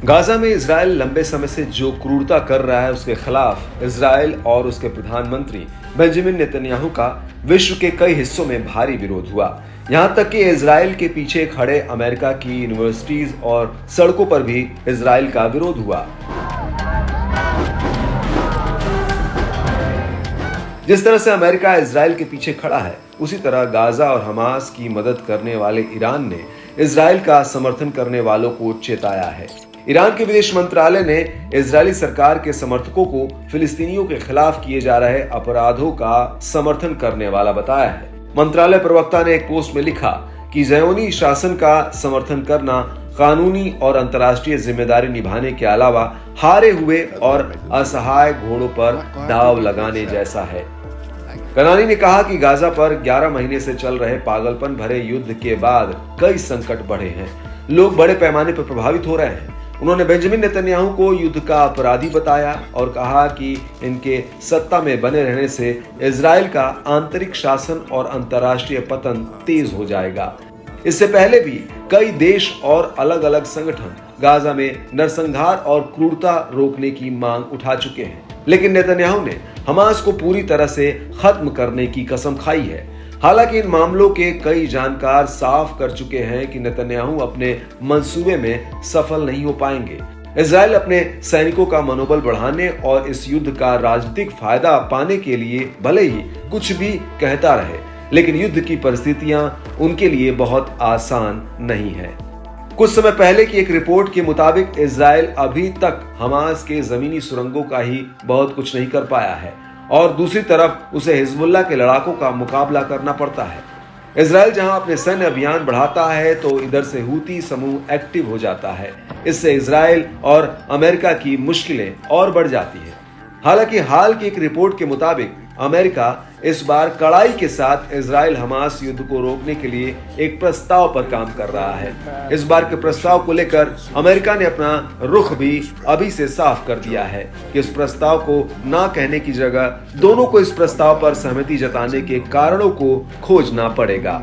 Gaza में Israel लंबे समय से जो क्रूरता कर रहा है उसके खिलाफ इजराइल और उसके प्रधानमंत्री बेंजामिन नेतन्याहू का विश्व के कई हिस्सों में भारी विरोध हुआ। यहां तक कि इजराइल के पीछे खड़े अमेरिका की यूनिवर्सिटीज और सड़कों पर भी इजराइल का विरोध हुआ। जिस तरह से अमेरिका इजराइल के पीछे खड़ा है, उसी तरह गाजा और हमास की मदद करने वाले ईरान ने इजराइल का समर्थन करने वालों को चेताया है। ईरान के विदेश मंत्रालय ने इजरायली सरकार के समर्थकों को फिलिस्तीनियों के खिलाफ किए जा रहे अपराधों का समर्थन करने वाला बताया है। मंत्रालय प्रवक्ता ने एक पोस्ट में लिखा कि ज़ियोनी शासन का समर्थन करना कानूनी और अंतर्राष्ट्रीय जिम्मेदारी निभाने के अलावा हारे हुए और असहाय घोड़ों पर दांव लगाने जैसा है। कनानी ने कहा कि गाजा पर 11 महीने से चल रहे पागलपन भरे युद्ध के बाद कई संकट बढ़े हैं। लोग बड़े पैमाने पर प्रभावित हो रहे हैं। उन्होंने बेंजामिन नेतन्याहू को युद्ध का अपराधी बताया और कहा कि इनके सत्ता में बने रहने से इजराइल का आंतरिक शासन और अंतर्राष्ट्रीय पतन तेज हो जाएगा। इससे पहले भी कई देश और अलग अलग संगठन गाजा में नरसंहार और क्रूरता रोकने की मांग उठा चुके हैं, लेकिन नेतन्याहू ने हमास को पूरी तरह से खत्म करने की कसम खाई है। हालांकि इन मामलों के कई जानकार साफ कर चुके हैं कि नेतन्याहू अपने मंसूबे में सफल नहीं हो पाएंगे। इजराइल अपने सैनिकों का मनोबल बढ़ाने और इस युद्ध का राजनीतिक फायदा पाने के लिए भले ही कुछ भी कहता रहे, लेकिन युद्ध की परिस्थितियां उनके लिए बहुत आसान नहीं है। कुछ समय पहले की एक रिपोर्ट के मुताबिक इजराइल अभी तक हमास के जमीनी सुरंगों का ही बहुत कुछ नहीं कर पाया है और दूसरी तरफ उसे हिजबुल्लाह के लड़ाकों का मुकाबला करना पड़ता है। इजराइल जहां अपने सैन्य अभियान बढ़ाता है तो इधर से हूती समूह एक्टिव हो जाता है। इससे इजराइल और अमेरिका की मुश्किलें और बढ़ जाती है। हालांकि हाल की एक रिपोर्ट के मुताबिक अमेरिका इस बार कड़ाई के साथ इजराइल हमास युद्ध को रोकने के लिए एक प्रस्ताव पर काम कर रहा है। इस बार के प्रस्ताव को लेकर अमेरिका ने अपना रुख भी अभी से साफ कर दिया है कि इस प्रस्ताव को ना कहने की जगह दोनों को इस प्रस्ताव पर सहमति जताने के कारणों को खोजना पड़ेगा।